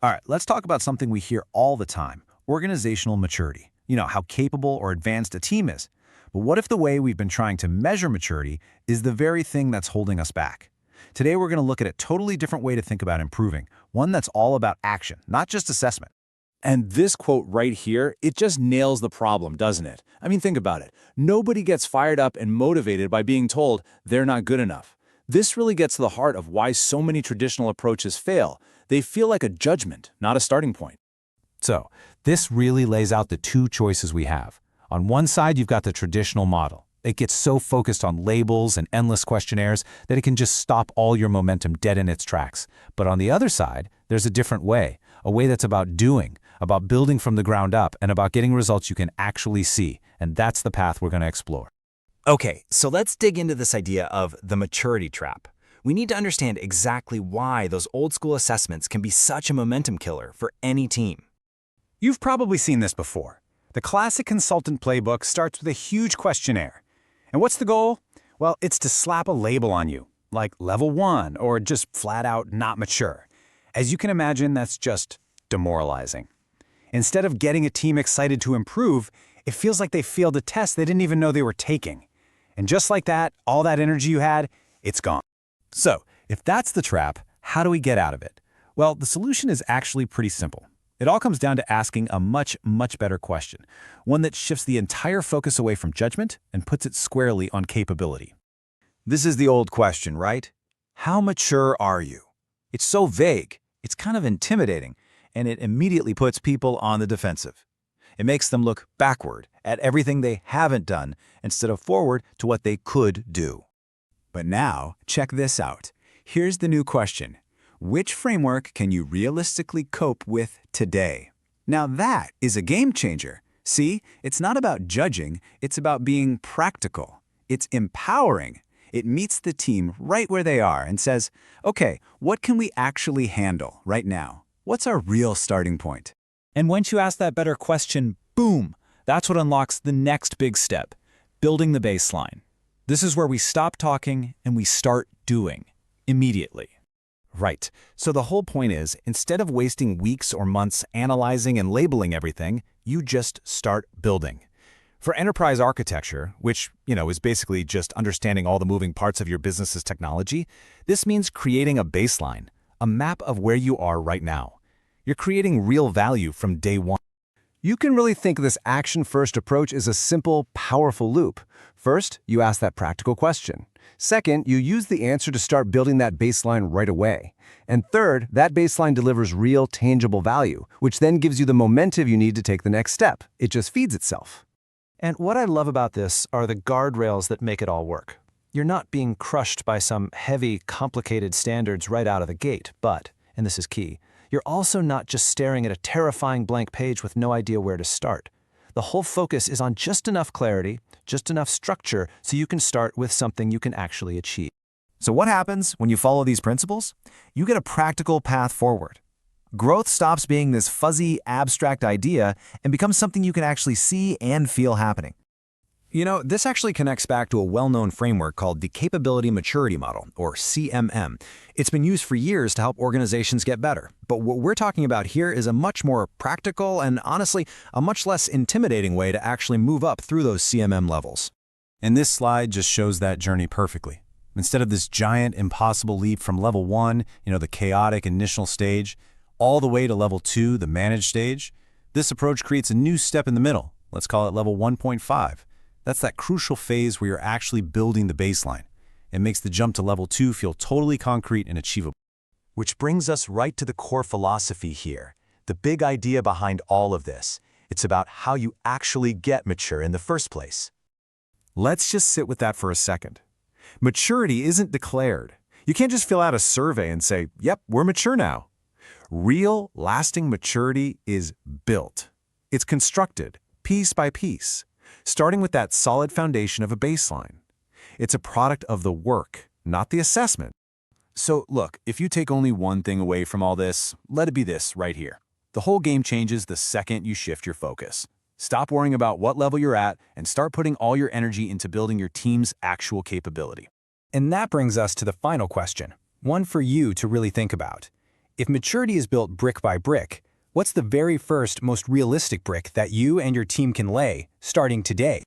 All right, let's talk about something we hear all the time, organizational maturity. You know, how capable or advanced a team is. But what if the way we've been trying to measure maturity is the very thing that's holding us back? Today, we're going to look at a totally different way to think about improving, one that's all about action, not just assessment. And this quote right here, it just nails the problem, doesn't it? I mean, think about it. Nobody gets fired up and motivated by being told they're not good enough. This really gets to the heart of why so many traditional approaches fail. They feel like a judgment, not a starting point. So, this really lays out the two choices we have. On one side, you've got the traditional model. It gets so focused on labels and endless questionnaires that it can just stop all your momentum dead in its tracks. But on the other side, there's a different way, a way that's about doing, about building from the ground up, and about getting results you can actually see. And that's the path we're going to explore. Okay, so let's dig into this idea of the maturity trap. We need to understand exactly why those old-school assessments can be such a momentum killer for any team. You've probably seen this before. The classic consultant playbook starts with a huge questionnaire. And what's the goal? Well, it's to slap a label on you, like level 1 or just flat out not mature. As you can imagine, that's just demoralizing. Instead of getting a team excited to improve, it feels like they failed a test they didn't even know they were taking. And just like that, all that energy you had, it's gone. So, if that's the trap, how do we get out of it? Well, the solution is actually pretty simple. It all comes down to asking a much better question, one that shifts the entire focus away from judgment and puts it squarely on capability. This is the old question, right? How mature are you? It's so vague, it's kind of intimidating, and it immediately puts people on the defensive. It makes them look backward at everything they haven't done instead of forward to what they could do. But now, check this out. Here's the new question. Which framework can you realistically cope with today? Now that is a game changer. See, it's not about judging, it's about being practical. It's empowering. It meets the team right where they are and says, okay, what can we actually handle right now? What's our real starting point? And once you ask that better question, boom, that's what unlocks the next big step, building the baseline. This is where we stop talking and we start doing, immediately. Right. So the whole point is, instead of wasting weeks or months analyzing and labeling everything, you just start building. For enterprise architecture, which, is basically just understanding all the moving parts of your business's technology, this means creating a baseline, a map of where you are right now. You're creating real value from day one. You can really think of this action-first approach as a simple, powerful loop. First, you ask that practical question. Second, you use the answer to start building that baseline right away. And third, that baseline delivers real, tangible value, which then gives you the momentum you need to take the next step. It just feeds itself. And what I love about this are the guardrails that make it all work. You're not being crushed by some heavy, complicated standards right out of the gate, but, and this is key, you're also not just staring at a terrifying blank page with no idea where to start. The whole focus is on just enough clarity, just enough structure, so you can start with something you can actually achieve. So what happens when you follow these principles? You get a practical path forward. Growth stops being this fuzzy, abstract idea and becomes something you can actually see and feel happening. This actually connects back to a well-known framework called the Capability Maturity Model, or CMM. It's been used for years to help organizations get better. But what we're talking about here is a much more practical and, honestly, a much less intimidating way to actually move up through those CMM levels. And this slide just shows that journey perfectly. Instead of this giant, impossible leap from level 1, the chaotic initial stage, all the way to level 2, the managed stage, this approach creates a new step in the middle. Let's call it level 1.5. That's that crucial phase where you're actually building the baseline. It makes the jump to level 2 feel totally concrete and achievable. Which brings us right to the core philosophy here, the big idea behind all of this. It's about how you actually get mature in the first place. Let's just sit with that for a second. Maturity isn't declared. You can't just fill out a survey and say, yep, we're mature now. Real, lasting maturity is built. It's constructed, piece by piece, starting with that solid foundation of a baseline. It's a product of the work, not the assessment. So look, if you take only one thing away from all this, let it be this right here. The whole game changes the second you shift your focus. Stop worrying about what level you're at and start putting all your energy into building your team's actual capability. And that brings us to the final question, one for you to really think about. If maturity is built brick by brick, what's the very first, most realistic brick that you and your team can lay, starting today?